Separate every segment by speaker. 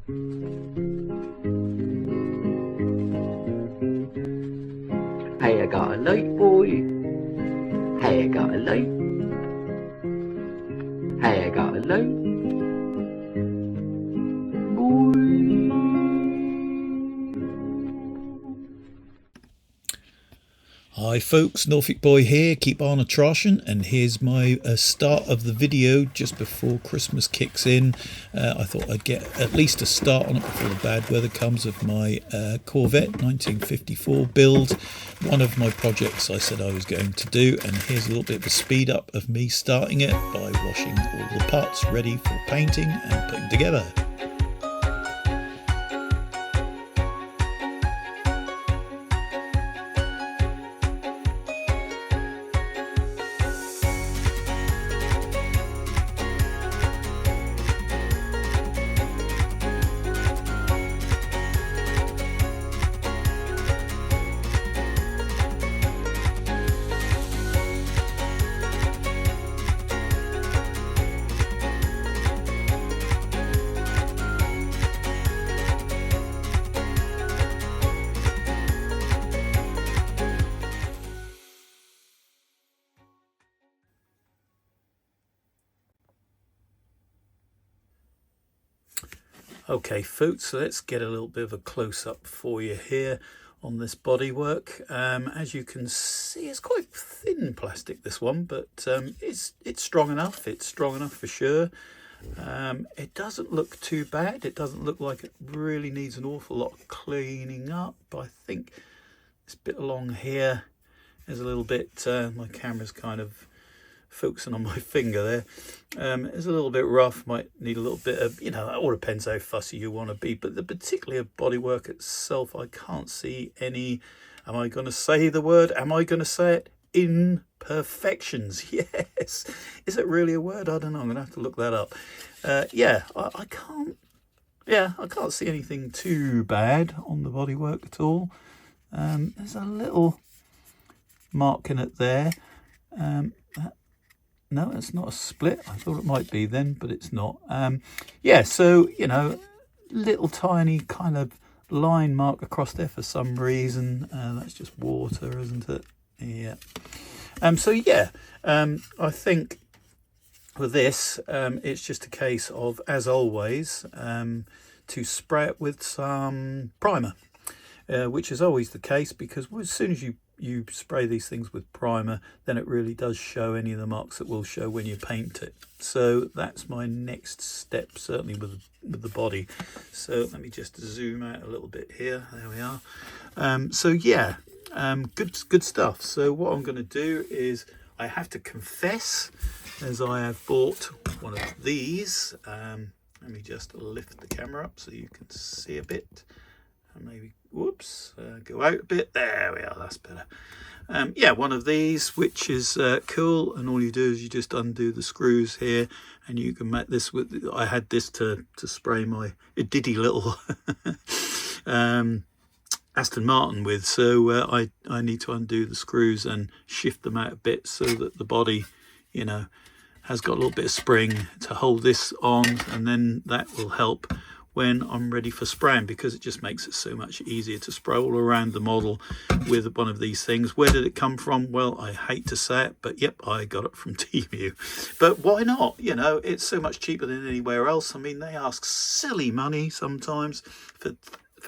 Speaker 1: Hey, I got a light, boy. Hey, I got a light. Hey, I got a light, boy.
Speaker 2: Hi folks, Norfolk Boy here, keep on a-troshin', and here's my start of the video just before Christmas kicks in. I thought I'd get at least a start on it before the bad weather comes of my Corvette 1954 build, one of my projects I said I was going to do, and here's a little bit of a speed up of me starting it by washing all the parts ready for painting and putting together. Okay folks, so let's get a little bit of a close-up for you here on this bodywork. As you can see, it's quite thin plastic, this one, but it's strong enough. It's strong enough for sure. It doesn't look too bad. It doesn't look like it really needs an awful lot of cleaning up. I think this bit along here is a little bit, my camera's kind of focusing on my finger there. It's a little bit rough, might need a little bit of, you know, it all depends how fussy you want to be, but the particularly of bodywork itself, I can't see any, am I going to say the word, am I going to say it, imperfections. Yes, is it really a word? I don't know, I'm gonna have to look that up. Yeah, I can't see anything too bad on the bodywork at all. There's a little mark in it there. No, it's not a split. I thought it might be then, but it's not. Yeah, so, you know, little tiny kind of line mark across there for some reason. That's just water, isn't it? Yeah. So, yeah, I think with this, it's just a case of, as always, to spray it with some primer, which is always the case, because as soon as you spray these things with primer, then it really does show any of the marks that will show when you paint it. So that's my next step, certainly with the body. So let me just zoom out a little bit here. There we are. So yeah, good stuff. So what I'm going to do is, I have to confess, as I have bought one of these. Let me just lift the camera up so you can see a bit. Maybe, whoops, go out a bit. There we are, that's better. Yeah, one of these, which is cool, and all you do is you just undo the screws here, and you can make this with, I had this to spray my diddy little Aston Martin with, so I need to undo the screws and shift them out a bit so that the body, you know, has got a little bit of spring to hold this on, and then that will help when I'm ready for spraying, because it just makes it so much easier to spray all around the model with one of these things. Where did it come from? Well, I hate to say it, but yep, I got it from Temu. But why not? You know, it's so much cheaper than anywhere else. I mean, they ask silly money sometimes for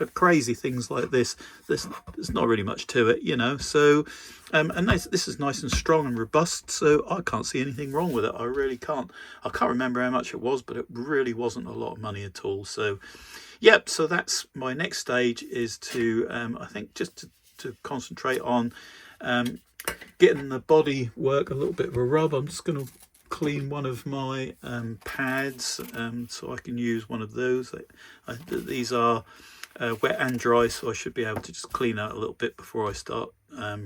Speaker 2: crazy things like this. There's not really much to it, you know. So and this is nice and strong and robust, so I can't see anything wrong with it. I really can't. I can't remember how much it was, but it really wasn't a lot of money at all. So yep, so that's my next stage, is to I think just to concentrate on getting the body work a little bit of a rub. I'm just going to clean one of my pads, so I can use one of those. These are wet and dry, so I should be able to just clean out a little bit before I start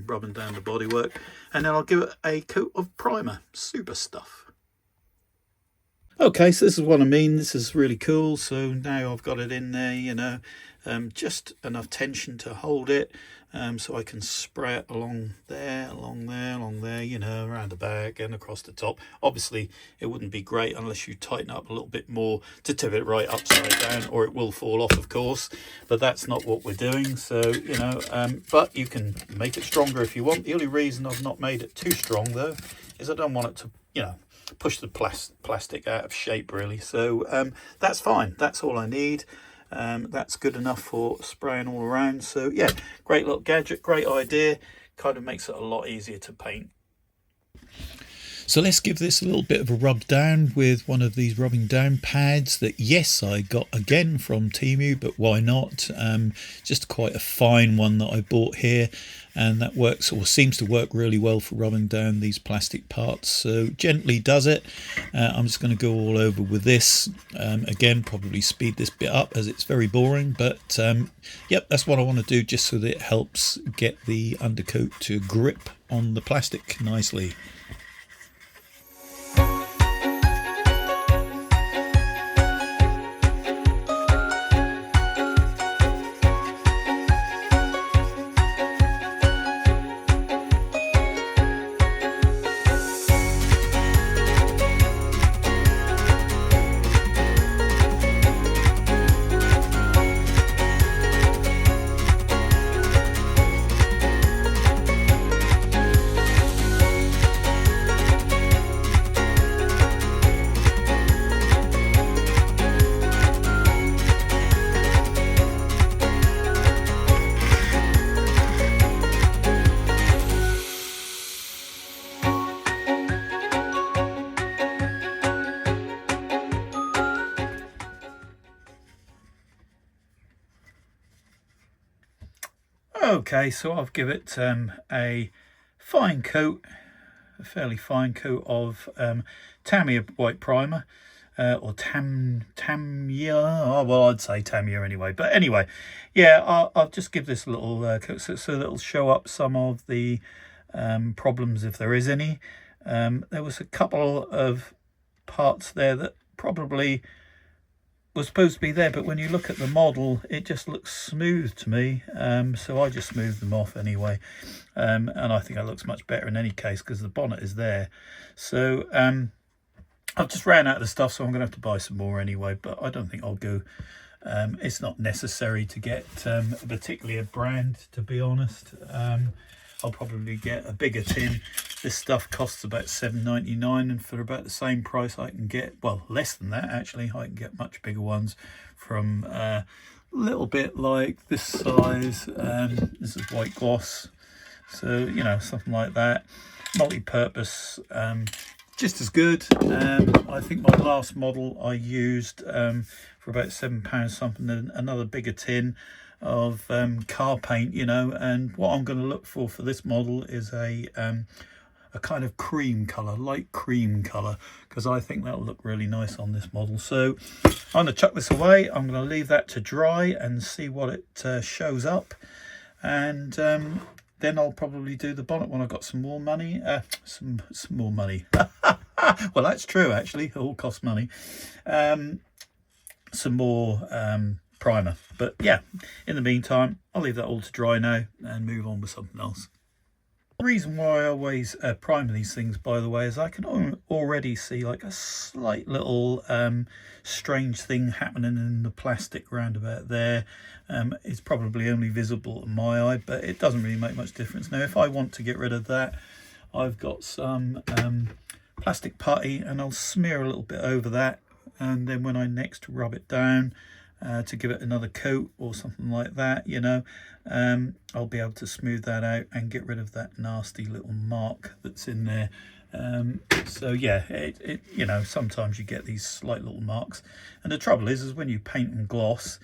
Speaker 2: rubbing down the bodywork, and then I'll give it a coat of primer. Super stuff. Okay, so this is what I mean. This is really cool. So now I've got it in there, you know, just enough tension to hold it. so I can spray it along there, you know, around the back and across the top. Obviously it wouldn't be great unless you tighten up a little bit more to tip it right upside down, or it will fall off, of course, but that's not what we're doing. So, you know, but you can make it stronger if you want. The only reason I've not made it too strong though is I don't want it to, you know, push the plastic out of shape really. So that's fine, that's all I need. That's good enough for spraying all around. So yeah, great little gadget, great idea, kind of makes it a lot easier to paint.
Speaker 3: So let's give this a little bit of a rub down with one of these rubbing down pads that, yes, I got again from Temu, but why not? Just quite a fine one that I bought here, and that works, or seems to work really well for rubbing down these plastic parts. So gently does it. I'm just going to go all over with this. Again, probably speed this bit up as it's very boring, but yep, that's what I want to do, just so that it helps get the undercoat to grip on the plastic nicely.
Speaker 2: Okay, so I'll give it a fine coat, a fairly fine coat of Tamiya white primer, or Tamiya. Oh, well, I'd say Tamiya anyway. But anyway, yeah, I'll just give this a little coat so that it'll show up some of the problems if there is any. There was a couple of parts there that probably was supposed to be there, but when you look at the model it just looks smooth to me, so I just smoothed them off anyway, and I think it looks much better in any case because the bonnet is there. So I've just ran out of the stuff, so I'm gonna have to buy some more anyway, but I don't think I'll go, it's not necessary to get particularly a brand, to be honest. I'll probably get a bigger tin. This stuff costs about $7.99, and for about the same price I can get, well, less than that actually, I can get much bigger ones from a little bit like this size. This is white gloss, so you know, something like that, multi-purpose, just as good. I think my last model I used for about £7 something, another bigger tin of car paint, you know. And what I'm going to look for this model is a kind of cream color, light cream color, because I think that'll look really nice on this model. So I'm going to chuck this away. I'm going to leave that to dry and see what it shows up, and then I'll probably do the bonnet when I've got some more money. Some more money. Well, that's true actually, it all costs money. Some more primer. But yeah, in the meantime, I'll leave that all to dry now and move on with something else. The reason why I always prime these things, by the way, is I can already see like a slight little strange thing happening in the plastic round about there. It's probably only visible to my eye, but it doesn't really make much difference. Now, if I want to get rid of that, I've got some plastic putty, and I'll smear a little bit over that, and then when I next rub it down to give it another coat or something like that, you know, I'll be able to smooth that out and get rid of that nasty little mark that's in there. So yeah, it you know, sometimes you get these slight little marks, and the trouble is when you paint and gloss,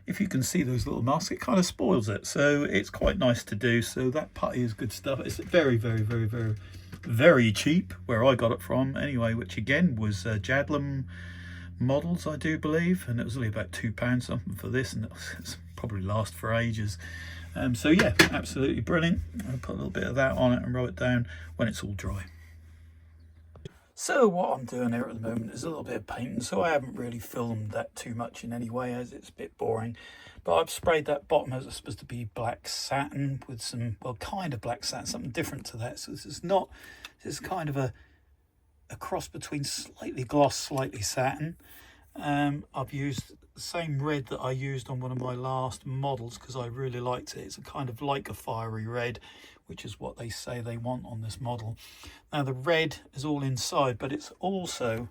Speaker 2: if you can see those little marks, it kind of spoils it. So it's quite nice to do. So that putty is good stuff. It's very, very, very, very, very cheap where I got it from anyway, which again was Jadlam models, I do believe, and it was only about £2 something for this, and it's probably last for ages. So yeah, absolutely brilliant. I'll put a little bit of that on it and rub it down when it's all dry. So what I'm doing here at the moment is a little bit of painting, so I haven't really filmed that too much in any way, as it's a bit boring. But I've sprayed that bottom as it's supposed to be black satin with some, well, kind of black satin, something different to that. So this is kind of a cross between slightly gloss, slightly satin. I've used the same red that I used on one of my last models because I really liked it. It's a kind of like a fiery red, which is what they say they want on this model. Now the red is all inside, but it's also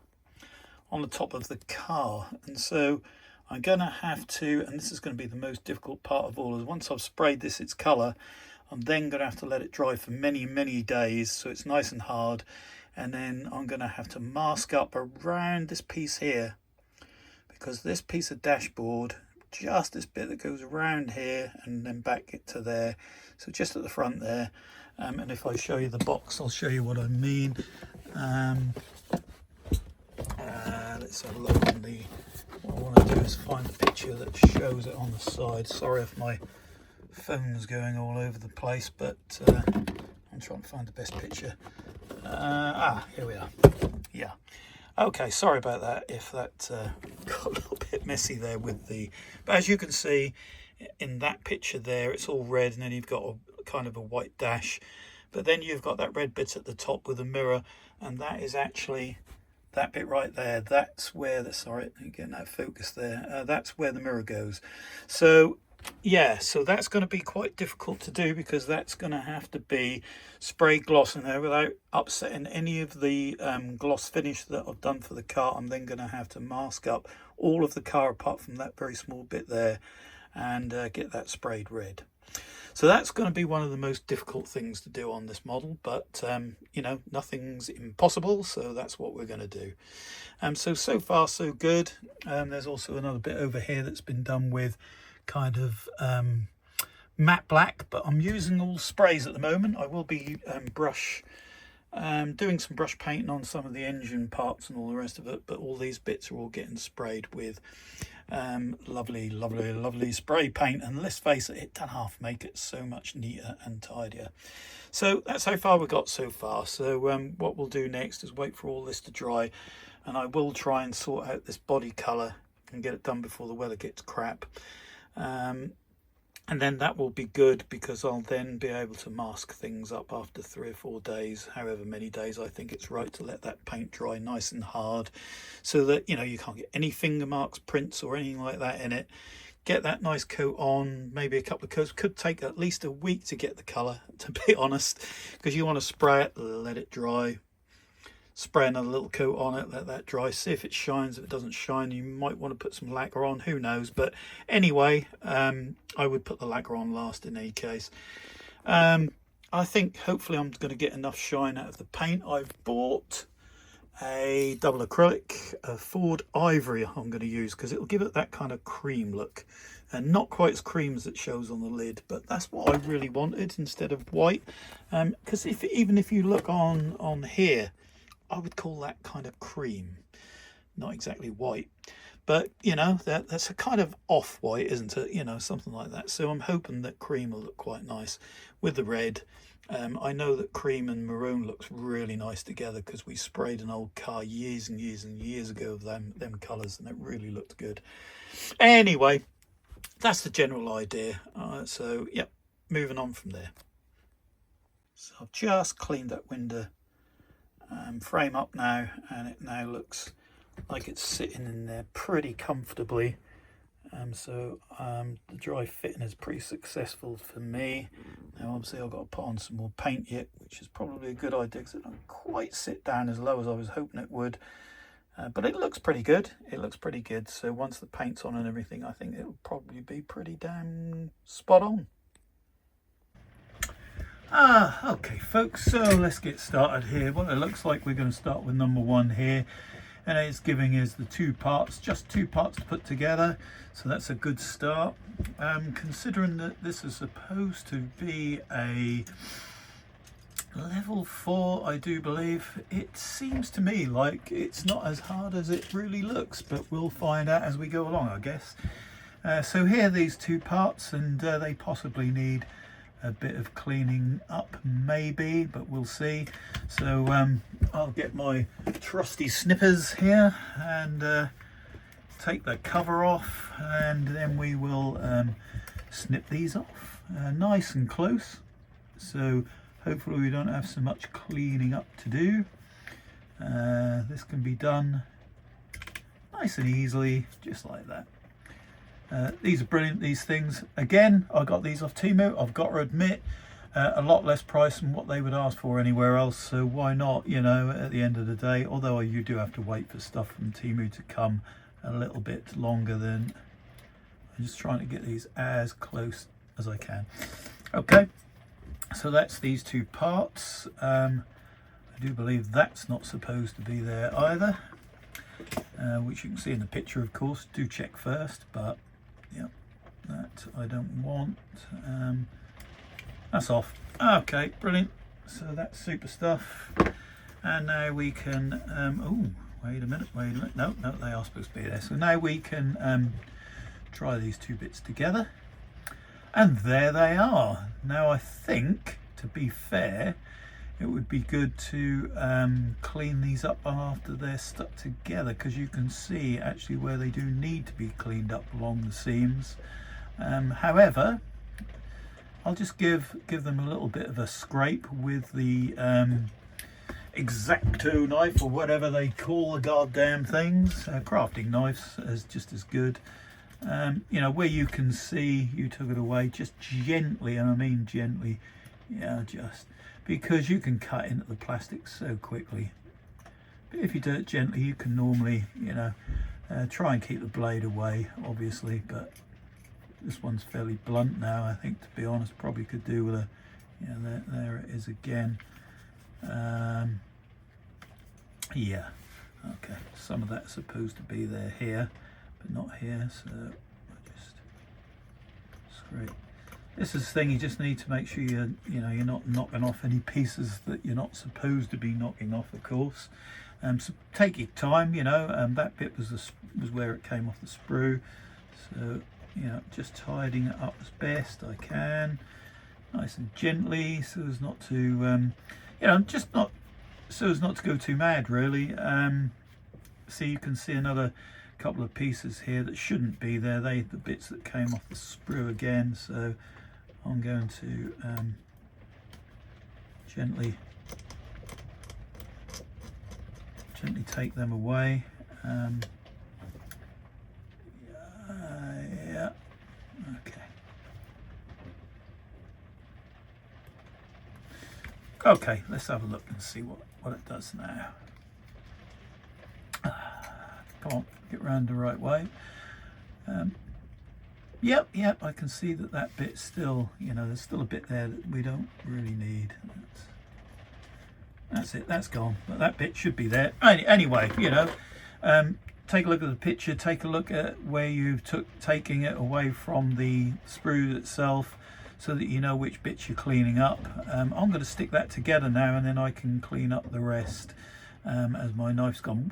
Speaker 2: on the top of the car, and so I'm gonna have to, and this is going to be the most difficult part of all, is once I've sprayed this its color, I'm then gonna have to let it dry for many days so it's nice and hard, and then I'm gonna have to mask up around this piece here, because this piece of dashboard, just this bit that goes around here and then back to there, so just at the front there, and if I show you the box I'll show you what I mean. Let's have a look on the, what I want to do is find a picture that shows it on the side. Sorry if my phone's going all over the place, but I'm trying to find the best picture. Here we are. Yeah. Okay, sorry about that if that got a little bit messy there with the, but as you can see in that picture there, it's all red, and then you've got a kind of a white dash, but then you've got that red bit at the top with a mirror, and that is actually that bit right there. That's where the, sorry, getting that focus there, that's where the mirror goes. So yeah, so that's going to be quite difficult to do, because that's going to have to be spray gloss in there without upsetting any of the gloss finish that I've done for the car. I'm then going to have to mask up all of the car apart from that very small bit there, and get that sprayed red. So that's going to be one of the most difficult things to do on this model, but you know, nothing's impossible, so that's what we're going to do. So far so good. There's also another bit over here that's been done with kind of matte black, but I'm using all sprays at the moment. I will be doing some brush painting on some of the engine parts and all the rest of it, but all these bits are all getting sprayed with lovely spray paint, and let's face it, it doesn't half make it so much neater and tidier. So that's how far we got so far. So what we'll do next is wait for all this to dry, and I will try and sort out this body colour and get it done before the weather gets crap. And then that will be good, because I'll then be able to mask things up after 3 or 4 days, however many days I think it's right to let that paint dry nice and hard, so that, you know, you can't get any finger marks, prints or anything like that in it. Get that nice coat on, maybe a couple of coats. Could take at least a week to get the colour, to be honest, because you want to spray it, let it dry, spray another little coat on it, let that dry, see if it shines. If it doesn't shine, you might want to put some lacquer on, who knows. But anyway, I would put the lacquer on last in any case. I think hopefully I'm going to get enough shine out of the paint. I've bought a double acrylic, a Ford Ivory I'm going to use, because it'll give it that kind of cream look, and not quite as cream as it shows on the lid, but that's what I really wanted instead of white. Because even if you look on here, I would call that kind of cream, not exactly white, but you know, that's a kind of off-white, isn't it? You know, something like that. So I'm hoping that cream will look quite nice with the red. I know that cream and maroon looks really nice together, because we sprayed an old car years and years ago of them colours, and it really looked good. Anyway, that's the general idea. So yep, moving on from there. So I've just cleaned that window frame up now, and it now looks like it's sitting in there pretty comfortably. So the dry fitting is pretty successful for me. Now obviously I've got to put on some more paint yet, which is probably a good idea, because it doesn't quite sit down as low as I was hoping it would, but it looks pretty good. It looks pretty good. So once the paint's on and everything, I think it'll probably be pretty damn spot on. Okay folks, so let's get started here. Well, it looks like we're going to start with number 1 here, and it's giving us the 2 parts, just 2 parts to put together, so that's a good start. Considering that this is supposed to be a level 4, I do believe, it seems to me like it's not as hard as it really looks, but we'll find out as we go along, I guess. So here are these 2 parts, and they possibly need a bit of cleaning up maybe, but we'll see. So I'll get my trusty snippers here and take the cover off, and then we will snip these off nice and close, so hopefully we don't have so much cleaning up to do. This can be done nice and easily, just like that. These are brilliant, these things. Again, I got these off Temu. I've got to admit, a lot less price than what they would ask for anywhere else, so why not, you know, at the end of the day. Although you do have to wait for stuff from Temu to come a little bit longer. Than I'm just trying to get these as close as I can. Okay, so that's these two parts. I do believe that's not supposed to be there either, which you can see in the picture, of course. Do check first, but yeah, that I don't want. That's off. Okay, brilliant. So that's super stuff. And now we can oh, wait a minute, no, they are supposed to be there. So now we can try these two bits together, and there they are. Now I think, to be fair, it would be good to clean these up after they're stuck together, because you can see actually where they do need to be cleaned up along the seams. However, I'll just give them a little bit of a scrape with the X-Acto knife, or whatever they call the goddamn things. Crafting knives is just as good. You know, where you can see you took it away, just gently, and I mean gently, yeah, just because you can cut into the plastic so quickly. But if you do it gently, you can normally, you know, try and keep the blade away, obviously, but this one's fairly blunt now, I think, to be honest. Probably could do with a, you know, there it is again. Yeah, okay, some of that's supposed to be there here, but not here, so I just scrape. This is the thing, you just need to make sure you're not knocking off any pieces that you're not supposed to be knocking off, of course. So take your time, you know. That bit was where it came off the sprue, so you know, just tidying it up as best I can, nice and gently, so as not to, you know, just not so as not to go too mad, really. So you can see another couple of pieces here that shouldn't be there. They the bits that came off the sprue again, so I'm going to gently take them away. Yeah, okay, let's have a look and see what it does now. Come on, get round the right way. Yep, I can see that bit still, you know, there's still a bit there that we don't really need. That's it, that's gone, but that bit should be there. Anyway, you know, take a look at the picture, take a look at where you've taking it away from the sprue itself, so that you know which bits you're cleaning up. I'm going to stick that together now, and then I can clean up the rest, as my knife's gone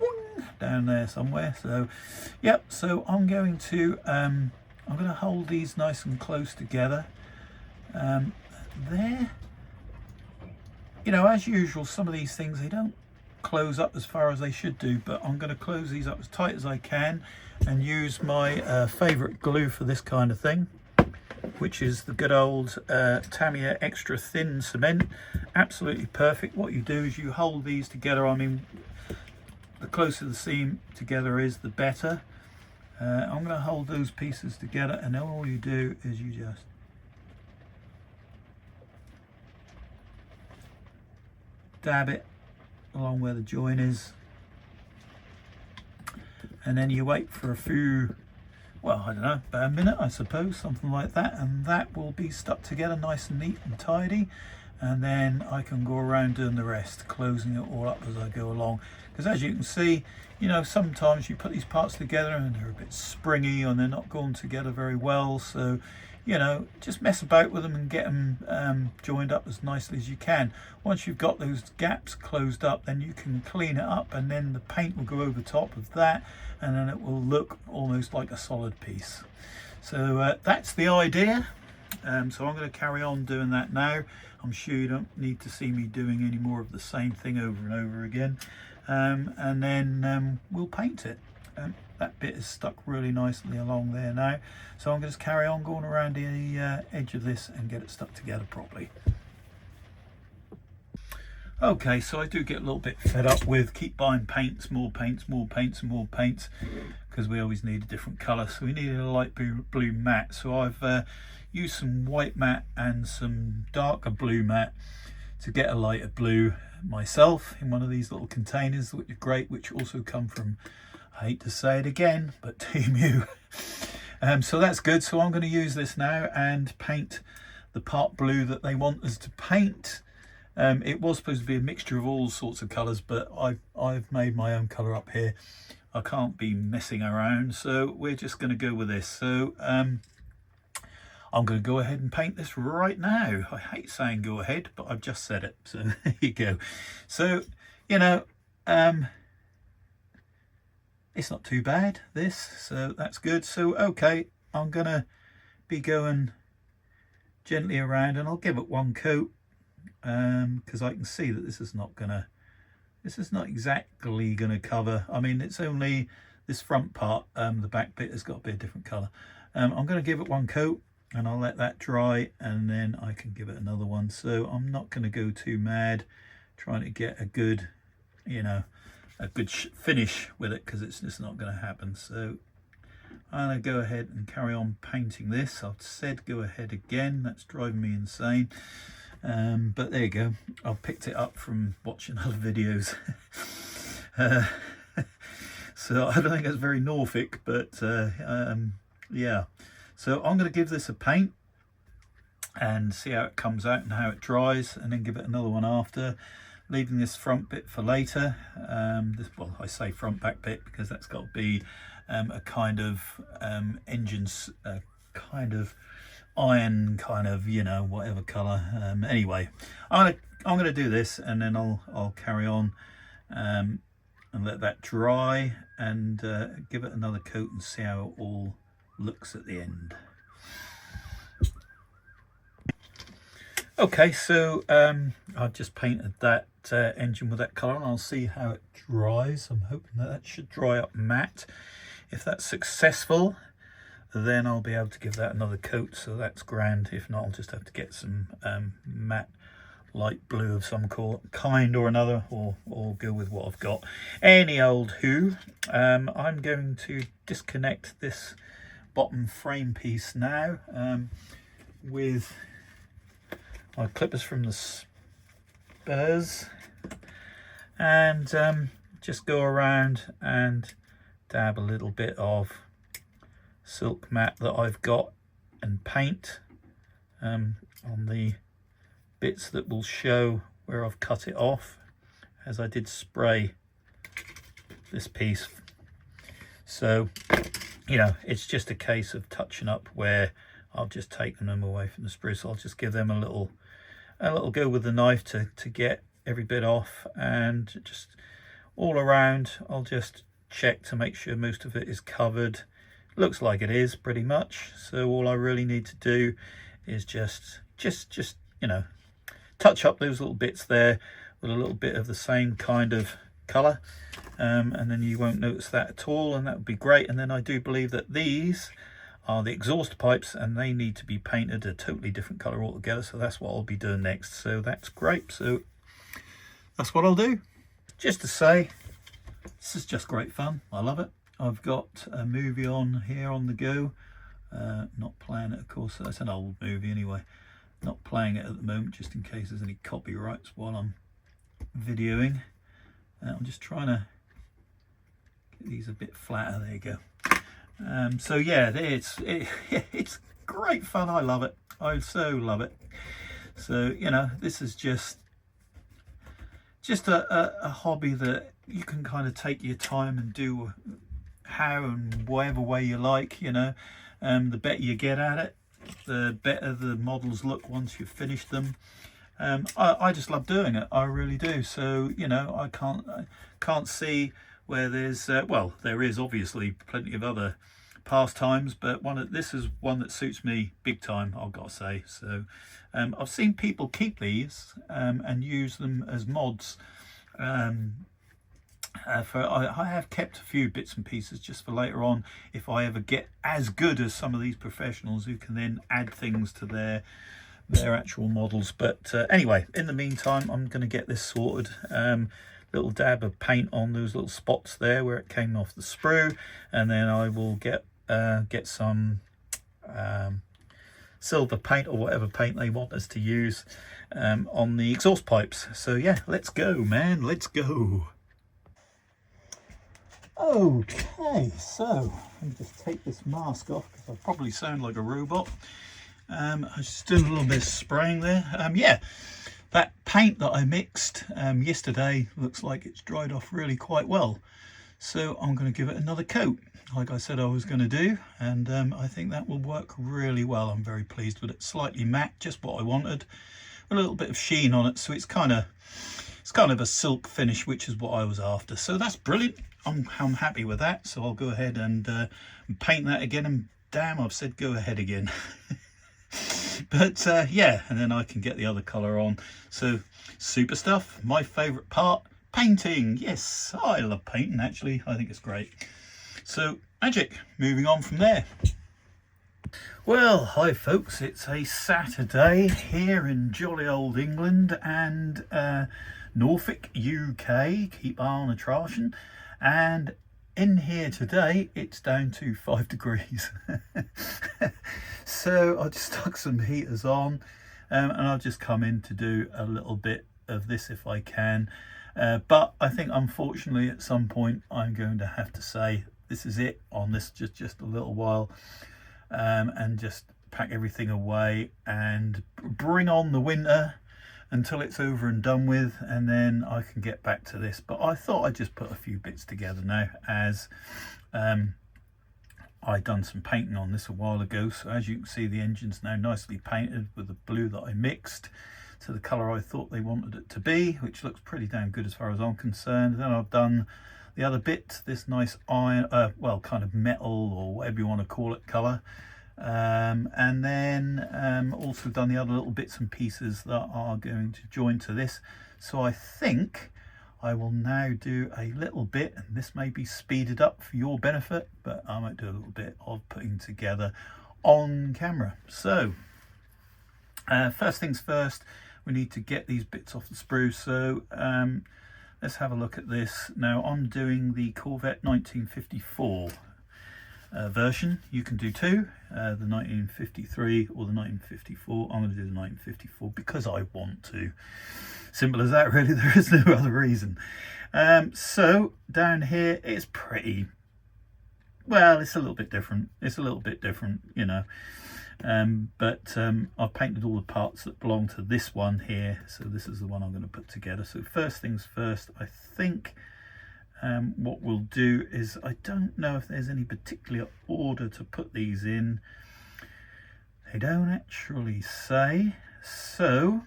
Speaker 2: down there somewhere. So yep, so I'm going to hold these nice and close together. There, you know, as usual, some of these things, they don't close up as far as they should do, but I'm going to close these up as tight as I can and use my favorite glue for this kind of thing, which is the good old Tamiya extra thin cement. Absolutely perfect. What you do is you hold these together. I mean, the closer the seam together is, the better. I'm going to hold those pieces together, and then all you do is you just dab it along where the joint is, and then you wait for a few, well, I don't know, about a minute, I suppose, something like that, and that will be stuck together nice and neat and tidy. And then I can go around doing the rest, closing it all up as I go along. Because as you can see, you know, sometimes you put these parts together and they're a bit springy, and they're not going together very well. So, you know, just mess about with them and get them joined up as nicely as you can. Once you've got those gaps closed up, then you can clean it up, and then the paint will go over top of that, and then it will look almost like a solid piece. So that's the idea. So I'm going to carry on doing that now. I'm sure you don't need to see me doing any more of the same thing over and over again. And then we'll paint it. That bit is stuck really nicely along there now. So I'm going to just carry on going around the edge of this and get it stuck together properly. Okay, so I do get a little bit fed up with keep buying paints, more paints, more paints and more paints, because we always need a different colour. So we needed a light blue matte. So I've used some white matte and some darker blue matte to get a lighter blue myself in one of these little containers, which are great, which also come from, I hate to say it again, but Temu. So that's good. So I'm going to use this now and paint the part blue that they want us to paint. It was supposed to be a mixture of all sorts of colours, but I've made my own colour up here. I can't be messing around, so we're just going to go with this. So I'm going to go ahead and paint this right now. I hate saying go ahead, but I've just said it, so there you go. So, you know, it's not too bad, this, so that's good. So, okay, I'm going to be going gently around, and I'll give it one coat. Because I can see that this is not exactly gonna cover. I mean, it's only this front part. The back bit has got to be a different color. I'm going to give it one coat and I'll let that dry, and then I can give it another one. So I'm not going to go too mad trying to get a good, you know, a good finish with it, because it's just not going to happen. So I'm going to go ahead and carry on painting this. I've said go ahead again, that's driving me insane. But there you go, I picked it up from watching other videos. So I don't think that's very Norfolk, but yeah. So I'm going to give this a paint and see how it comes out and how it dries, and then give it another one after, leaving this front bit for later. Well, I say front back bit because that's got to be a kind of engines kind of iron, kind of, you know, whatever color. Anyway, I'm gonna do this, and then I'll carry on and let that dry, and give it another coat and see how it all looks at the end. Okay, so I've just painted that engine with that color, and I'll see how it dries. I'm hoping that should dry up matte. If that's successful, then I'll be able to give that another coat, so that's grand. If not, I'll just have to get some matte light blue of some kind or another, or go with what I've got. Any old who. I'm going to disconnect this bottom frame piece now with my clippers from the Spurs, and just go around and dab a little bit of silk matte that I've got and paint on the bits that will show where I've cut it off, as I did spray this piece. So, you know, it's just a case of touching up where I've just taken them away from the spruce. I'll just give them a little go with the knife to get every bit off, and just all around I'll just check to make sure most of it is covered. Looks like it is pretty much. So all I really need to do is just you know, touch up those little bits there with a little bit of the same kind of color, and then you won't notice that at all, and that would be great. And then I do believe that these are the exhaust pipes, and they need to be painted a totally different color altogether, so that's what I'll be doing next. So that's great. So that's what I'll do. Just to say, this is just great fun. I love it. I've got a movie on here on the go. Not playing it, of course. That's an old movie anyway. Not playing it at the moment, just in case there's any copyrights while I'm videoing. I'm just trying to get these a bit flatter. There you go. So yeah, it's great fun. I love it. I so love it. So, you know, this is just a hobby that you can kind of take your time and do how and whatever way you like, you know. The better you get at it, the better the models look once you've finished them. I just love doing it. I really do. So, you know, I can't see where there's well, there is obviously plenty of other pastimes, but this is one that suits me big time, I've got to say. So I've seen people keep these and use them as mods. I have kept a few bits and pieces just for later on, if I ever get as good as some of these professionals who can then add things to their actual models. But anyway, in the meantime, I'm going to get this sorted. Little dab of paint on those little spots there where it came off the sprue, and then I will get some silver paint or whatever paint they want us to use on the exhaust pipes. So yeah, let's go, man, let's go. Okay, so let me just take this mask off because I probably sound like a robot. I was just doing a little bit of spraying there. Yeah, that paint that I mixed yesterday looks like it's dried off really quite well. So I'm going to give it another coat, like I said I was going to do, and I think that will work really well. I'm very pleased with it. Slightly matte, just what I wanted. A little bit of sheen on it, so it's kind of a silk finish, which is what I was after. So that's brilliant. I'm happy with that. So I'll go ahead and paint that again. And damn, I've said go ahead again. But yeah, and then I can get the other colour on. So super stuff. My favourite part, painting. Yes, I love painting actually. I think it's great. So magic, moving on from there. Well, hi folks, it's a Saturday here in jolly old England and Norfolk, UK. Keep on a trashin'. And in here today it's down to 5 degrees. So I just stuck some heaters on and I'll just come in to do a little bit of this if I can, but I think unfortunately at some point I'm going to have to say this is it on this just a little while, and just pack everything away and bring on the winter until it's over and done with, and then I can get back to this. But I thought I'd just put a few bits together now, as I'd done some painting on this a while ago. So as you can see, the engine's now nicely painted with the blue that I mixed to the colour I thought they wanted it to be, which looks pretty damn good as far as I'm concerned. Then I've done the other bit, this nice iron, well, kind of metal or whatever you want to call it colour. And then also done the other little bits and pieces that are going to join to this. So I think I will now do a little bit, and this may be speeded up for your benefit, but I might do a little bit of putting together on camera. So first things first, we need to get these bits off the sprue. So let's have a look at this. Now I'm doing the Corvette 1954 version. You can do two, the 1953 or the 1954. I'm going to do the 1954 because I want to. Simple as that, really. There is no other reason. So down here it's pretty, well, it's a little bit different. It's a little bit different, you know. But I've painted all the parts that belong to this one here. So this is the one I'm going to put together. So first things first, I think what we'll do is, I don't know if there's any particular order to put these in. They don't actually say. So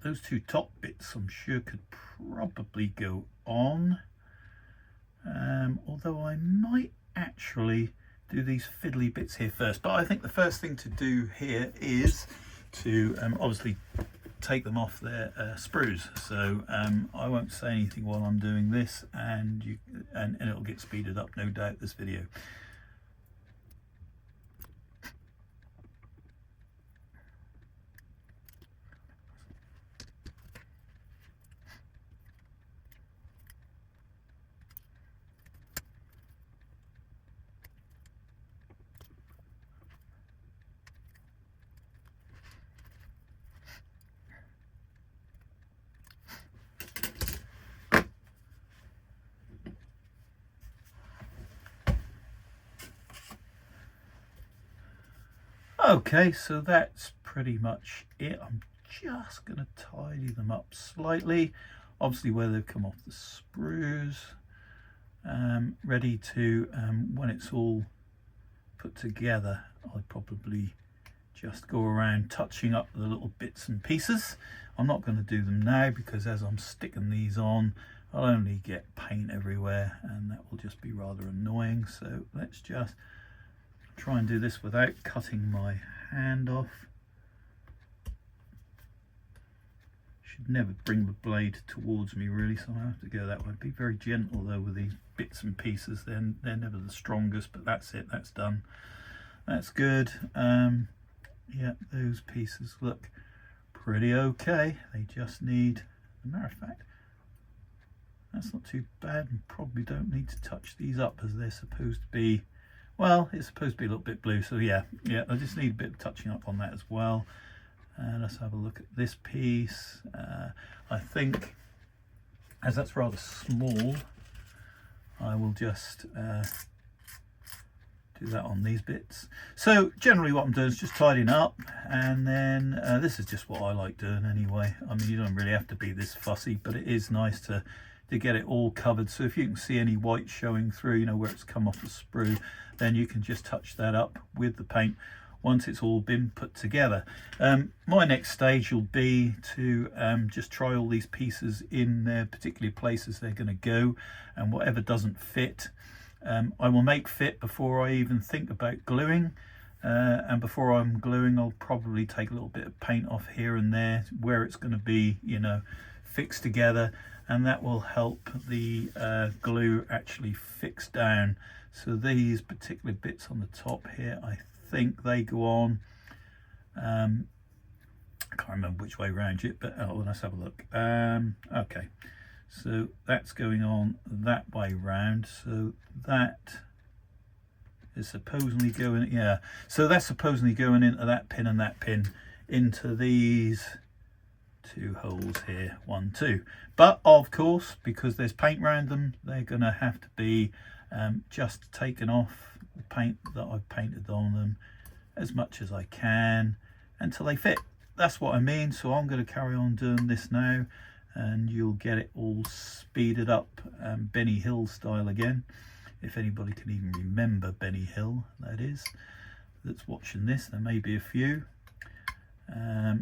Speaker 2: those two top bits I'm sure could probably go on. Although I might actually do these fiddly bits here first. But I think the first thing to do here is to obviously take them off their sprues. So I won't say anything while I'm doing this, and it'll get speeded up, no doubt, this video. Okay, so that's pretty much it. I'm just going to tidy them up slightly, obviously where they've come off the sprues, ready to, when it's all put together, I'll probably just go around touching up the little bits and pieces. I'm not going to do them now because as I'm sticking these on, I'll only get paint everywhere, and that will just be rather annoying. So let's just try and do this without cutting my hand off. Should never bring the blade towards me really, so I have to go that way. Be very gentle though with these bits and pieces. They're never the strongest, but that's it, that's done. That's good. Yeah, those pieces look pretty okay. They just need, as a matter of fact, that's not too bad, and probably don't need to touch these up as they're supposed to be, well, it's supposed to be a little bit blue, so yeah, I just need a bit of touching up on that as well. Let's have a look at this piece. I think, as that's rather small, I will just do that on these bits. So generally what I'm doing is just tidying up, and then this is just what I like doing anyway. I mean, you don't really have to be this fussy, but it is nice to get it all covered. So if you can see any white showing through, you know, where it's come off the sprue, then you can just touch that up with the paint once it's all been put together. My next stage will be to just try all these pieces in their particular places they're going to go, and whatever doesn't fit, I will make fit before I even think about gluing. And before I'm gluing, I'll probably take a little bit of paint off here and there where it's going to be, you know, fixed together, and that will help the glue actually fix down. So these particular bits on the top here, I think they go on, I can't remember which way around it, but let's have a look. Okay, so that's going on that way round, so that is supposedly going, yeah, so that's supposedly going into that pin and that pin into these two holes here, 1, 2. But of course, because there's paint around them, they're going to have to be just taken off the paint that I've painted on them as much as I can until they fit. That's what I mean. So I'm going to carry on doing this now, and you'll get it all speeded up, Benny Hill style again, if anybody can even remember Benny Hill, that is, that's watching this. There may be a few. I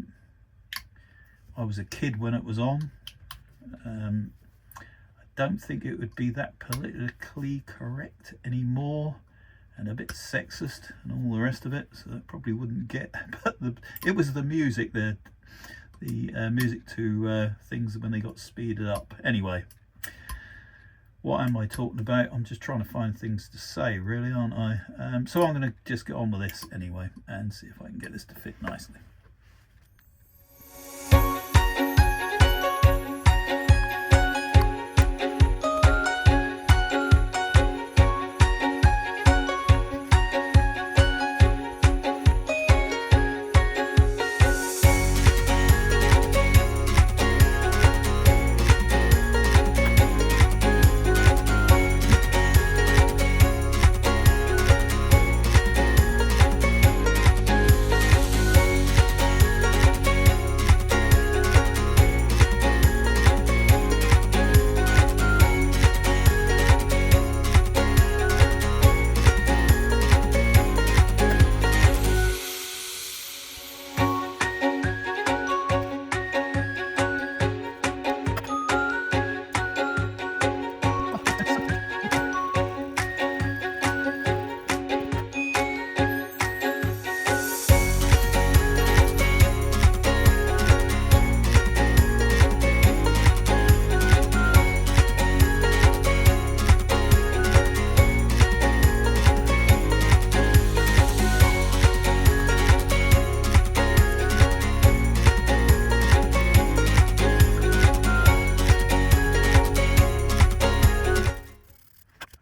Speaker 2: was a kid when it was on. I don't think it would be that politically correct anymore, and a bit sexist and all the rest of it, so that probably wouldn't get, but it was the music, the music to things when they got speeded up. Anyway, what am I talking about? I'm just trying to find things to say, really, aren't I? So I'm going to just get on with this anyway and see if I can get this to fit nicely.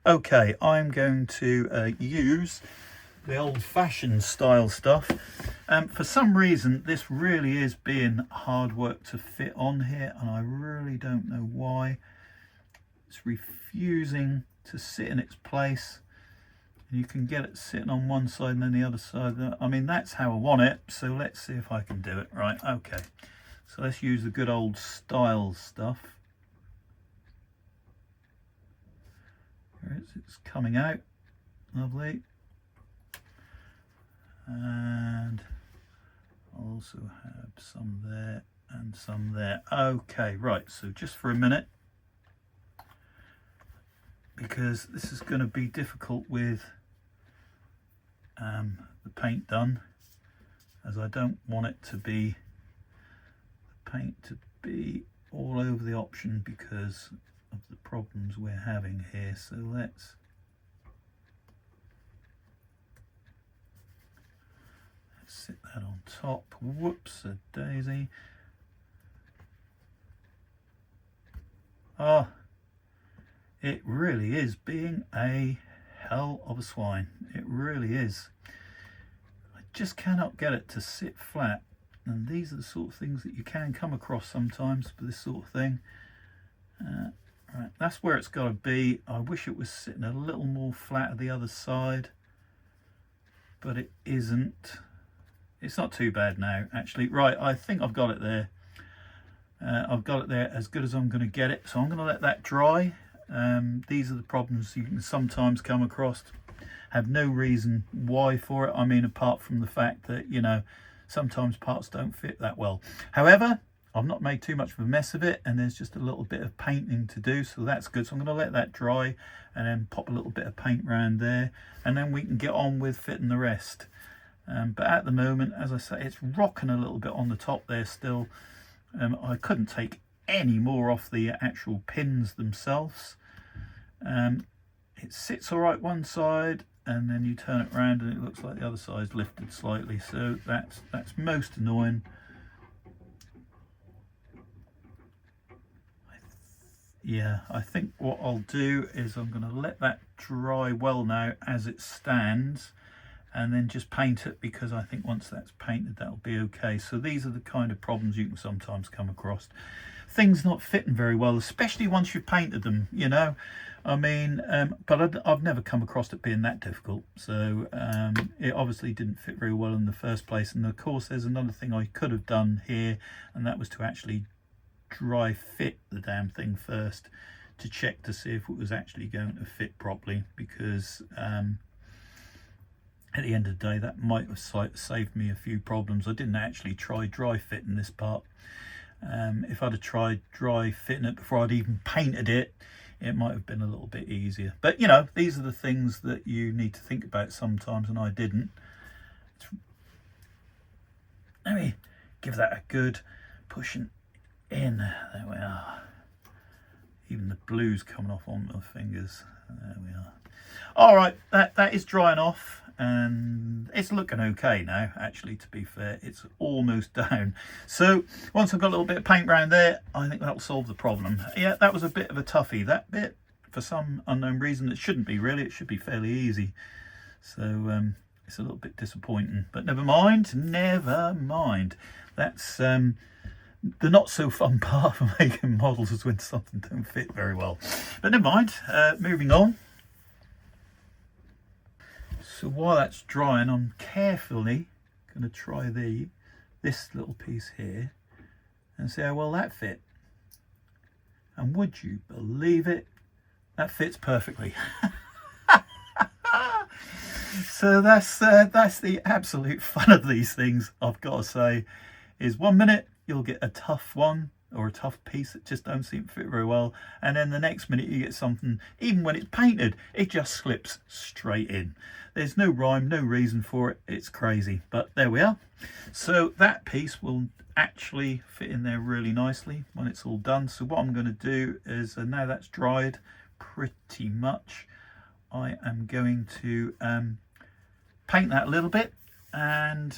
Speaker 2: Okay, I'm going to use the old-fashioned style stuff. For some reason, this really is being hard work to fit on here, and I really don't know why. It's refusing to sit in its place. You can get it sitting on one side and then the other side. I mean, that's how I want it, so let's see if I can do it. Right, okay. So let's use the good old style stuff. It's coming out, lovely, and I'll also have some there and some there. Okay, right, so just for a minute, because this is going to be difficult with the paint done, as I don't want it to be the paint to be all over the option because of the problems we're having here. So let's sit that on top. Whoops a daisy. Oh, it really is being a hell of a swine. It really is. I just cannot get it to sit flat, and these are the sort of things that you can come across sometimes for this sort of thing. Right, that's where it's got to be. I wish it was sitting a little more flat at the other side, but it isn't. It's not too bad now, actually. Right, I think I've got it there. I've got it there as good as I'm going to get it, so I'm going to let that dry. These are the problems you can sometimes come across. Have no reason why for it. I mean, apart from the fact that, you know, sometimes parts don't fit that well. However, I've not made too much of a mess of it, and there's just a little bit of painting to do, so that's good. So I'm going to let that dry and then pop a little bit of paint around there, and then we can get on with fitting the rest. But at the moment, as I say, it's rocking a little bit on the top there still. I couldn't take any more off the actual pins themselves. It sits all right one side, and then you turn it around and it looks like the other side's lifted slightly, so that's most annoying. Yeah, I think what I'll do is I'm going to let that dry well now as it stands, and then just paint it, because I think once that's painted that'll be okay. So these are the kind of problems you can sometimes come across. Things not fitting very well, especially once you've painted them, you know. I mean, but I've never come across it being that difficult. So it obviously didn't fit very well in the first place. And of course there's another thing I could have done here, and that was to actually dry fit the damn thing first to check to see if it was actually going to fit properly, because at the end of the day that might have saved me a few problems. I didn't actually try dry fitting this part. If I'd have tried dry fitting it before I'd even painted it, it might have been a little bit easier. But you know, these are the things that you need to think about sometimes, and I didn't. Let me give that a good pushing in. There we are. Even the blue's coming off on my fingers. There we are. All right, that is drying off, and it's looking okay now, actually, to be fair. It's almost down. So once I've got a little bit of paint around there, I think that'll solve the problem. Yeah, that was a bit of a toughie, that bit. For some unknown reason, it shouldn't be really. It should be fairly easy. So it's a little bit disappointing, but never mind, never mind. That's the not so fun part of making models, is when something don't fit very well. But never mind, moving on. So while that's drying, I'm carefully going to try this little piece here and see how well that fit. And would you believe it, that fits perfectly. So that's the absolute fun of these things, I've got to say, is 1 minute you'll get a tough one or a tough piece that just don't seem to fit very well, and then the next minute you get something, even when it's painted, it just slips straight in. There's no rhyme, no reason for it. It's crazy, but there we are. So that piece will actually fit in there really nicely when it's all done. So what I'm going to do is, now that's dried pretty much, I am going to paint that a little bit, and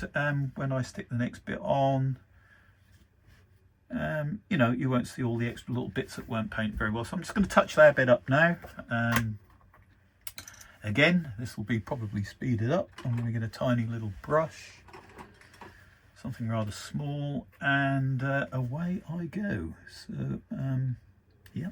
Speaker 2: when I stick the next bit on, you know, you won't see all the extra little bits that weren't painted very well. So I'm just going to touch that bit up now. Again, this will be probably speeded up. I'm going to get a tiny little brush, something rather small, and away I go. So yeah.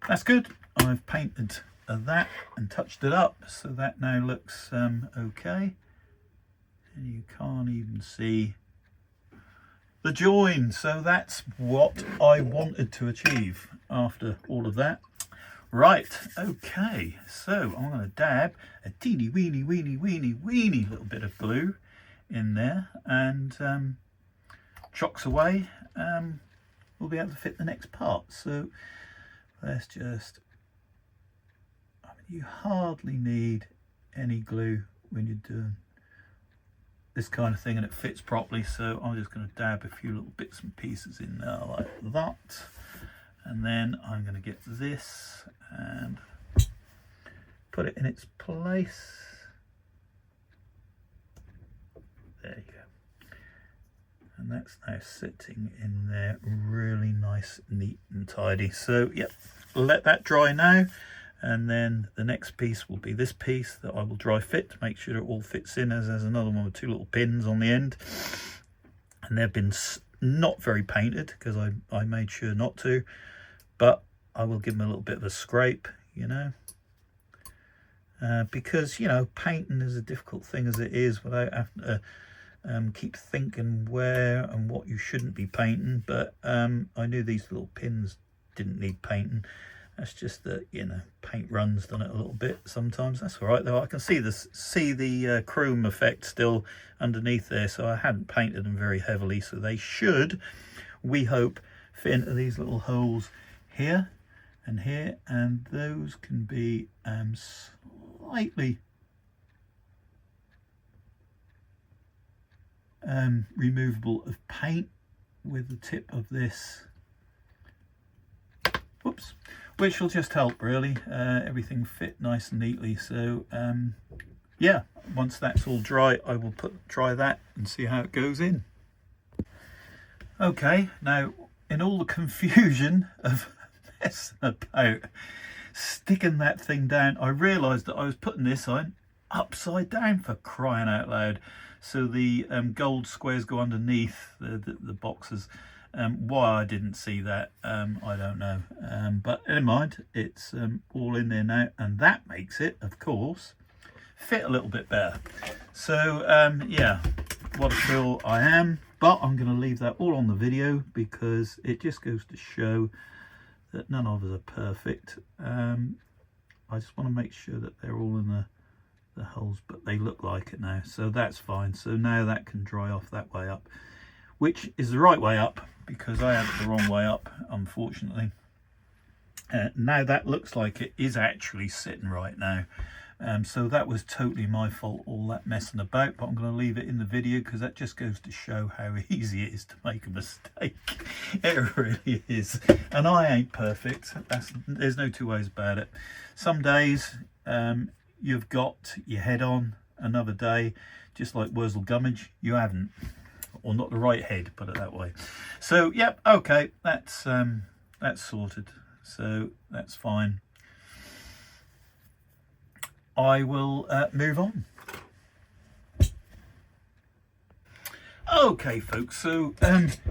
Speaker 2: That's good. I've painted that and touched it up, so that now looks okay. And you can't even see the join, so that's what I wanted to achieve after all of that. Right, okay, so I'm going to dab a teeny weeny little bit of glue in there, and chocks away, we'll be able to fit the next part. So let's just, I mean, you hardly need any glue when you're doing this kind of thing and it fits properly, so I'm just going to dab a few little bits and pieces in there like that, and then I'm going to get this and put it in its place. There you go. And that's now sitting in there really nice, neat and tidy. So yep, let that dry now, and then the next piece will be this piece that I will dry fit to make sure it all fits in, as there's another one with two little pins on the end, and they've been not very painted because I made sure not to, but I will give them a little bit of a scrape, you know, because, you know, painting is a difficult thing as it is without having to keep thinking where and what you shouldn't be painting. But I knew these little pins didn't need painting. That's just that, you know, paint runs done it a little bit sometimes. That's all right though. I can see the chrome effect still underneath there, so I hadn't painted them very heavily, so they should, we hope, fit into these little holes here and here, and those can be slightly removable of paint with the tip of this, whoops, which will just help really everything fit nice and neatly. So yeah, once that's all dry, I will try that and see how it goes in. Okay, now in all the confusion of messing about sticking that thing down, I realised that I was putting this on upside down, for crying out loud. So the gold squares go underneath the boxes. Why I didn't see that, I don't know, but never mind, it's all in there now, and that makes it, of course, fit a little bit better. So yeah, what a fool I am, but I'm going to leave that all on the video because it just goes to show that none of us are perfect. I just want to make sure that they're all in the holes, but they look like it now, so that's fine. So now that can dry off that way up, which is the right way up because I had it the wrong way up, unfortunately. Now that looks like it is actually sitting right now. So that was totally my fault, all that messing about, but I'm going to leave it in the video because that just goes to show how easy it is to make a mistake. It really is, and I ain't perfect. There's no two ways about it. Some days you've got your head on, another day, just like Wurzel Gummidge, you haven't, or not the right head, put it that way. So yep, okay, that's sorted, so that's fine. I will move on. Okay folks, so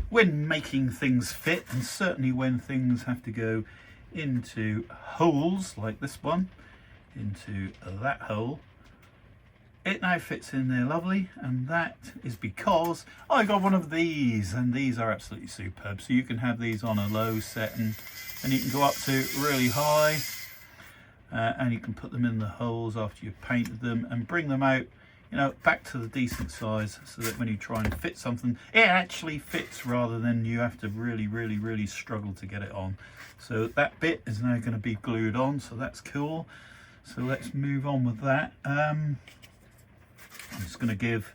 Speaker 2: when making things fit, and certainly when things have to go into holes like this one, into that hole, it now fits in there lovely, and that is because I got one of these, and these are absolutely superb. So you can have these on a low setting and you can go up to really high, and you can put them in the holes after you've painted them and bring them out, you know, back to the decent size, so that when you try and fit something, it actually fits rather than you have to really struggle to get it on. So that bit is now going to be glued on, so that's cool. So let's move on with that. I'm just going to give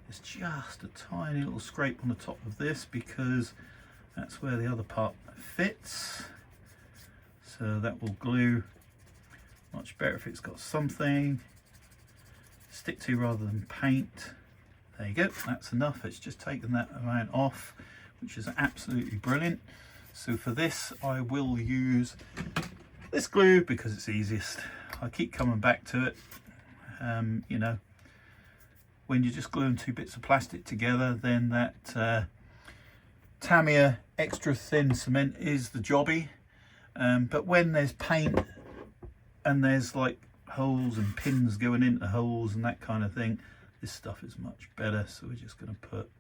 Speaker 2: this just a tiny little scrape on the top of this because that's where the other part fits. So that will glue much better if it's got something to stick to rather than paint. There you go, that's enough. It's just taken that amount off, which is absolutely brilliant. So for this I will use this glue because it's easiest. I keep coming back to it. You know, when you're just gluing two bits of plastic together, then that Tamiya extra thin cement is the jobby. But when there's paint and there's like holes and pins going into holes and that kind of thing, this stuff is much better. So we're just going to put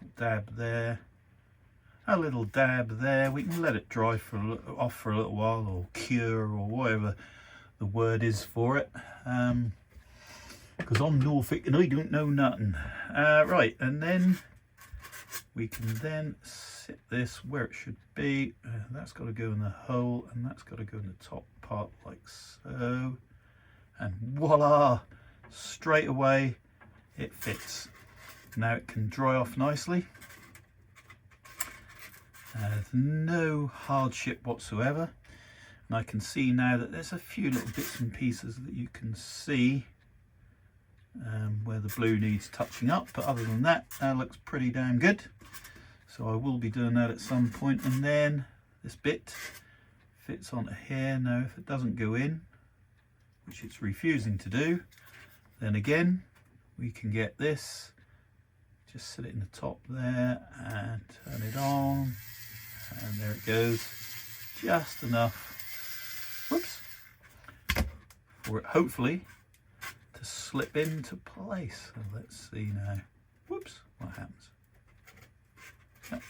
Speaker 2: a dab there, a little dab there. We can let it dry off for a little while, or cure, or whatever the word is for it, because I'm Norfolk and I don't know nothing. Right, and then we can then sit this where it should be. That's got to go in the hole, and that's got to go in the top part like so, and voila, straight away it fits. Now it can dry off nicely. There's no hardship whatsoever, and I can see now that there's a few little bits and pieces that you can see where the blue needs touching up, but other than that, that looks pretty damn good. So I will be doing that at some point, and then this bit fits onto here. Now if it doesn't go in, which it's refusing to do, then again we can get this, just set it in the top there and turn it on, and there it goes, just enough, whoops, for it hopefully to slip into place. So let's see now, whoops, what happens.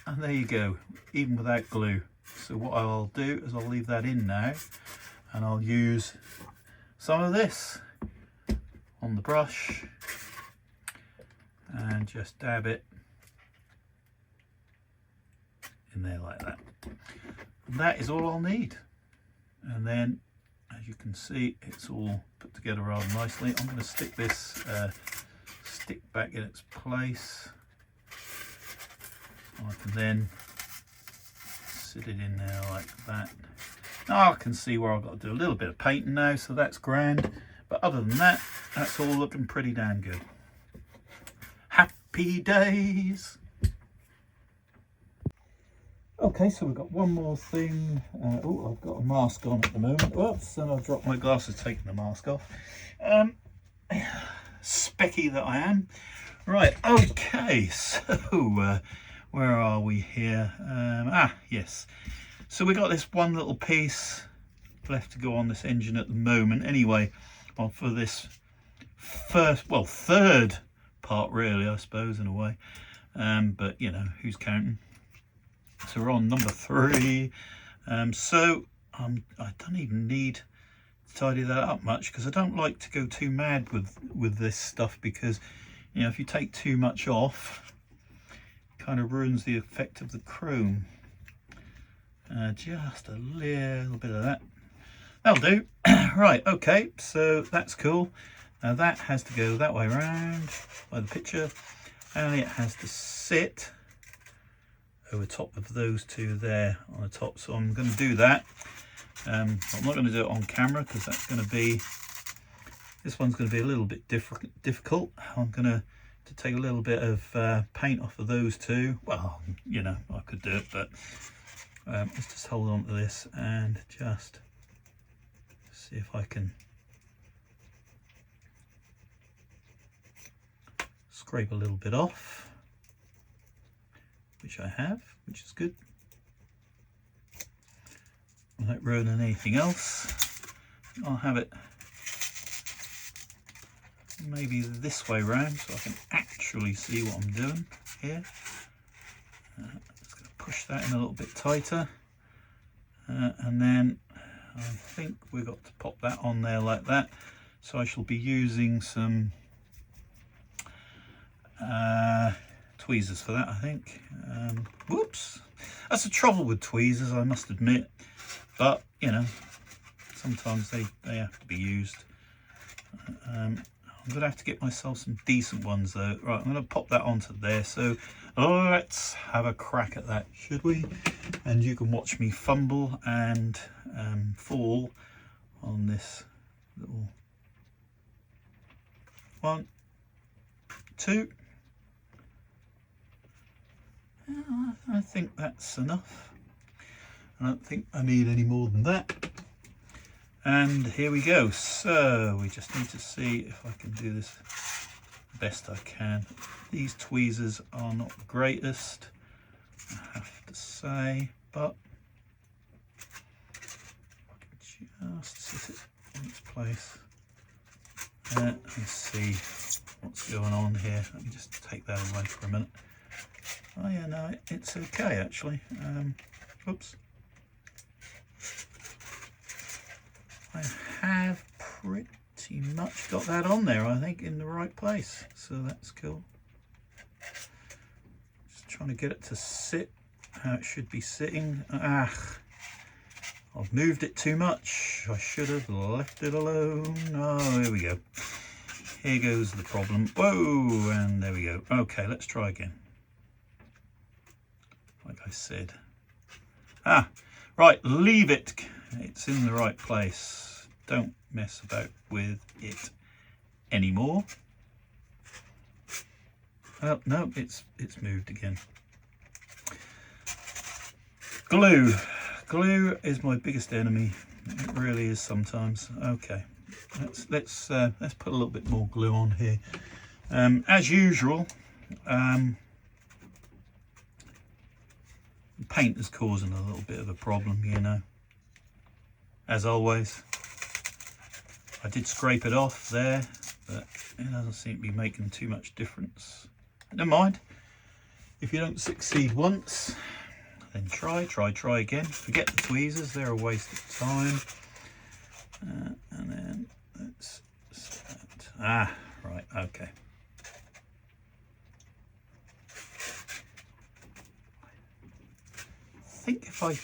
Speaker 2: And there you go, even without glue. So what I'll do is I'll leave that in now, and I'll use some of this on the brush and just dab it in there like that. And that is all I'll need. And then, as you can see, it's all put together rather nicely. I'm going to stick this stick back in its place. I can then sit it in there like that. Now I can see where I've got to do a little bit of painting now, so that's grand. But other than that, that's all looking pretty damn good. Happy days! Okay, so we've got one more thing. Oh, I've got a mask on at the moment. Oops, and I've dropped my glasses taking the mask off. Specky that I am. Right, okay, so where are we here? Yes. So we got this one little piece left to go on this engine at the moment. Anyway, well, for this third part really, I suppose, in a way. But you know, who's counting? So we're on number 3. So I don't even need to tidy that up much, because I don't like to go too mad with this stuff, because you know, if you take too much off, it kind of ruins the effect of the chrome. Just a little bit of that, that'll do. Right, okay, so that's cool. Now that has to go that way around by the picture, and it has to sit over top of those two there on the top. So I'm going to do that. I'm not going to do it on camera, because that's going to be, this one's going to be a little bit difficult. I'm going to take a little bit of paint off of those two. Well, you know, I could do it, but let's just hold on to this and just see if I can scrape a little bit off, which I have, which is good, without ruining anything else. I'll have it maybe this way round, so I can actually see what I'm doing here. Just going to push that in a little bit tighter, and then I think we've got to pop that on there like that. So I shall be using some tweezers for that, I think. Whoops, that's the trouble with tweezers, I must admit, but you know, sometimes they have to be used. I'm gonna have to get myself some decent ones though. Right, I'm gonna pop that onto there, so let's have a crack at that, should we? And you can watch me fumble and fall on this little 1, 2. I think that's enough. I don't think I need any more than that. And here we go. So we just need to see if I can do this best I can. These tweezers are not the greatest, I have to say, but I can just sit it in its place. Let's see what's going on here. Let me just take that away for a minute. Oh yeah, no, it's okay actually. Oops. I have pretty much got that on there, I think, in the right place. So that's cool. Just trying to get it to sit how it should be sitting. I've moved it too much. I should have left it alone. Oh, here we go. Here goes the problem. Whoa, and there we go. Okay, let's try again. Like I said. Right, leave it. It's in the right place. Don't mess about with it anymore. Oh, no, it's moved again. Glue. Glue is my biggest enemy. It really is sometimes. Okay, let's put a little bit more glue on here. As usual, paint is causing a little bit of a problem, you know. As always, I did scrape it off there, but it doesn't seem to be making too much difference. Never mind. If you don't succeed once, then try again. Forget the tweezers, they're a waste of time. And then let's start. Right, okay. I think if I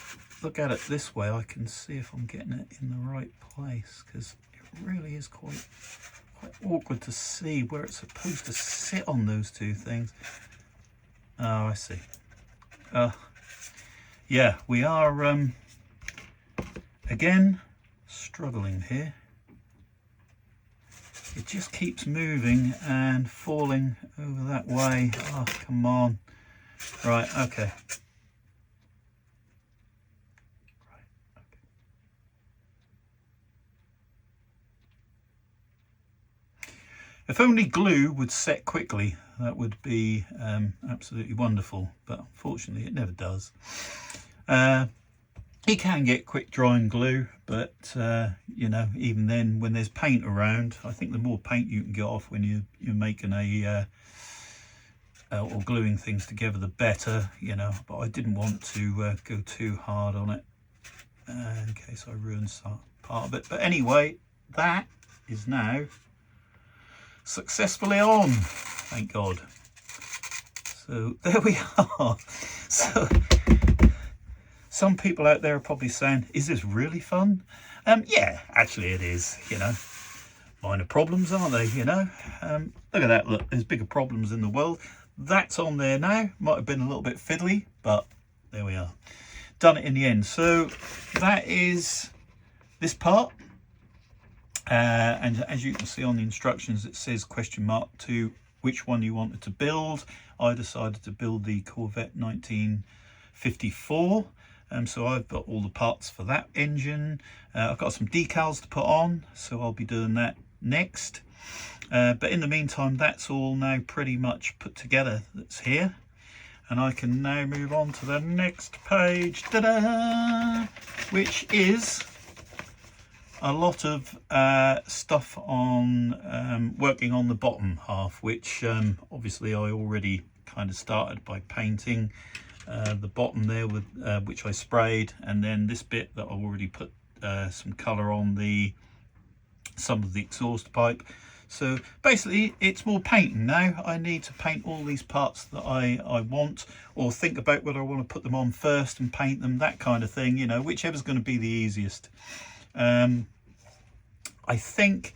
Speaker 2: look at it this way, I can see if I'm getting it in the right place, because it really is quite awkward to see where it's supposed to sit on those two things. Oh, I see. Yeah, we are again struggling here. It just keeps moving and falling over that way. Oh, come on. Right, okay. If only glue would set quickly, that would be absolutely wonderful, but unfortunately it never does. You can get quick drying glue, but you know, even then, when there's paint around, I think the more paint you can get off when you're making a or gluing things together, the better, you know. But I didn't want to go too hard on it in case I ruined some part of it. But anyway, that is now successfully on, thank God. So there we are. So some people out there are probably saying, is this really fun? Yeah, actually it is, you know. Minor problems, aren't they, you know? Look at that, look, there's bigger problems in the world. That's on there now. Might have been a little bit fiddly, but there we are. Done it in the end. So that is this part. And as you can see on the instructions, it says (to which one you wanted to build. I decided to build the Corvette 1954. So I've got all the parts for that engine. I've got some decals to put on, so I'll be doing that next. But in the meantime, that's all now pretty much put together that's here. And I can now move on to the next page, ta-da, which is a lot of stuff on working on the bottom half, which obviously I already kind of started by painting the bottom there with which I sprayed, and then this bit that I already put some colour on some of the exhaust pipe. So basically it's more painting now. I need to paint all these parts that I want, or think about whether I want to put them on first and paint them, that kind of thing, you know, whichever's going to be the easiest. I think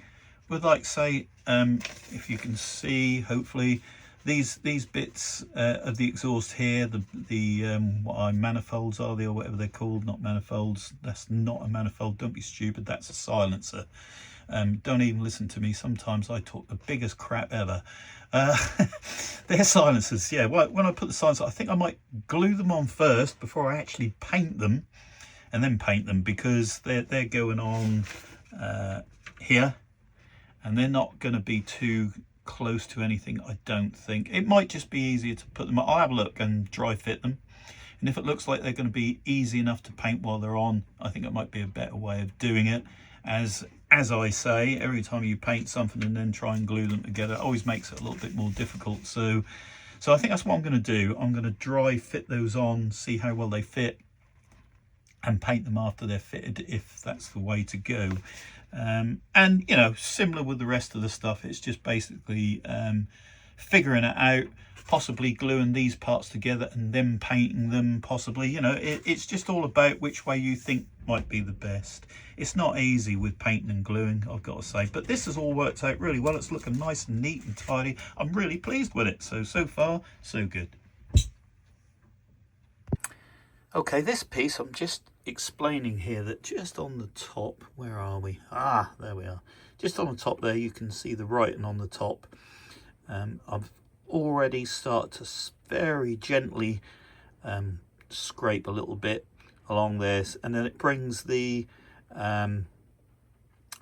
Speaker 2: with, like, say, if you can see, hopefully these bits of the exhaust here, the what manifolds are they, or whatever they're called, not manifolds, that's not a manifold, don't be stupid, that's a silencer. Don't even listen to me, sometimes I talk the biggest crap ever. They're silencers, yeah. Well, when I put the silencer, I think I might glue them on first before I actually paint them, and then paint them, because they're going on here, and they're not going to be too close to anything, I don't think. It might just be easier to put them, I'll have a look and dry fit them, and if it looks like they're going to be easy enough to paint while they're on, I think it might be a better way of doing it. As I say, every time you paint something and then try and glue them together, it always makes it a little bit more difficult. So So I think that's what I'm going to do. I'm going to dry fit those on, see how well they fit, and paint them after they're fitted, if that's the way to go. And you know, similar with the rest of the stuff, it's just basically figuring it out, possibly gluing these parts together and then painting them, possibly, you know, it's just all about which way you think might be the best. It's not easy with painting and gluing, I've got to say, but this has all worked out really well. It's looking nice and neat and tidy. I'm really pleased with it. So far, so good. Okay, this piece, I'm just explaining here that just on the top, where are we? Ah, there we are. Just on the top there, you can see the writing on the top. I've already started to very gently scrape a little bit along this, and then it brings the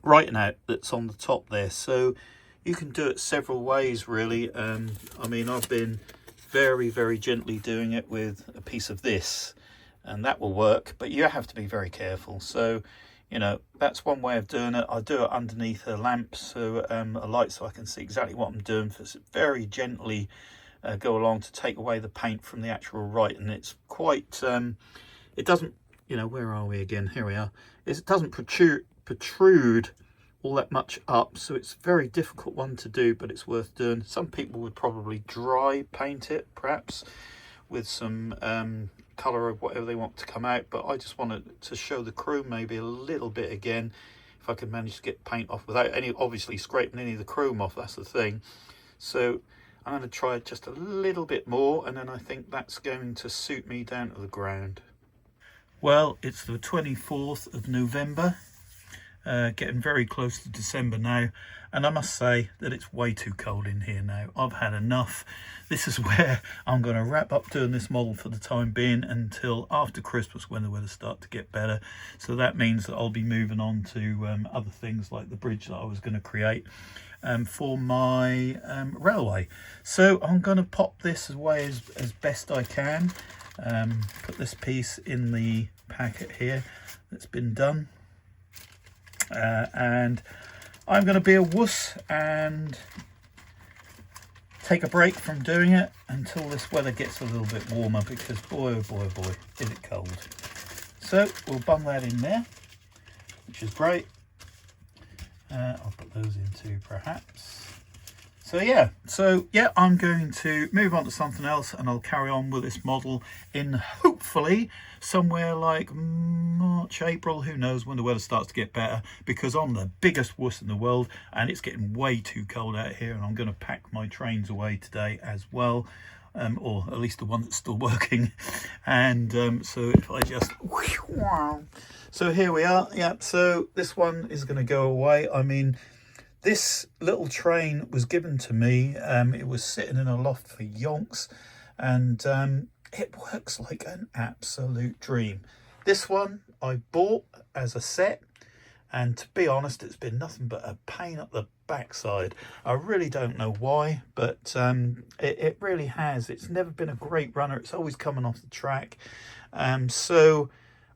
Speaker 2: writing out that's on the top there. So you can do it several ways, really. I mean, I've been very gently doing it with a piece of this, and that will work, but you have to be very careful. So, you know, that's one way of doing it. I do it underneath a lamp, so a light, so I can see exactly what I'm doing. So very gently go along to take away the paint from the actual writing. It's quite it doesn't, you know, where are we again? Here we are. It doesn't protrude all that much up, so it's a very difficult one to do, but it's worth doing. Some people would probably dry paint it, perhaps with some colour of whatever they want to come out, but I just wanted to show the chrome maybe a little bit again, if I could manage to get paint off without any, obviously scraping any of the chrome off. That's the thing. So I'm going to try just a little bit more, and then I think that's going to suit me down to the ground. Well, it's the 24th of November, getting very close to December now, and I must say that it's way too cold in here now. I've had enough. This is where I'm going to wrap up doing this model for the time being until after Christmas, when the weather starts to get better. So that means that I'll be moving on to other things like the bridge that I was going to create for my railway. So I'm going to pop this away as best I can. Put this piece in the packet here that's been done. And I'm going to be a wuss and take a break from doing it until this weather gets a little bit warmer, because boy oh boy oh boy is it cold. So we'll bung that in there, which is great. I'll put those in too, perhaps. So yeah, I'm going to move on to something else, and I'll carry on with this model in hopefully somewhere like March, April, who knows, when the weather starts to get better, because I'm the biggest wuss in the world and it's getting way too cold out here, and I'm going to pack my trains away today as well, or at least the one that's still working. And so if I just, so here we are. Yeah, so this one is going to go away. I mean, this little train was given to me. It was sitting in a loft for yonks, and it works like an absolute dream. This one I bought as a set, and to be honest, it's been nothing but a pain up the backside. I really don't know why, but it really has. It's never been a great runner. It's always coming off the track. So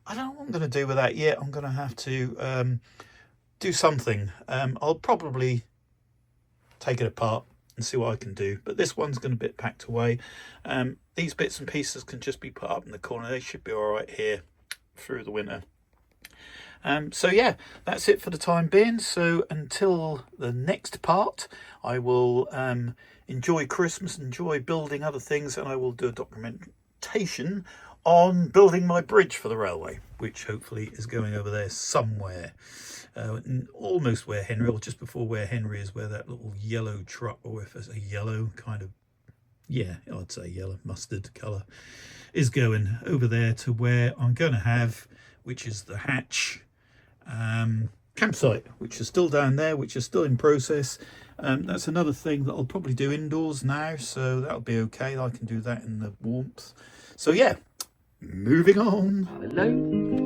Speaker 2: I don't know what I'm going to do with that yet. I'm going to have to do something. I'll probably take it apart and see what I can do, but this one's going to be packed away. These bits and pieces can just be put up in the corner. They should be all right here through the winter. So yeah, that's it for the time being. So until the next part, I will enjoy Christmas, enjoy building other things, and I will do a documentation on building my bridge for the railway, which hopefully is going over there somewhere. Almost where Henry, or just before where Henry is, where that little yellow truck, or if it's a yellow kind of, yeah, I'd say yellow mustard colour, is going over there to where I'm going to have, which is the hatch campsite, which is still down there, which is still in process. That's another thing that I'll probably do indoors now, so that'll be okay. I can do that in the warmth. So yeah, moving on.
Speaker 1: Hello.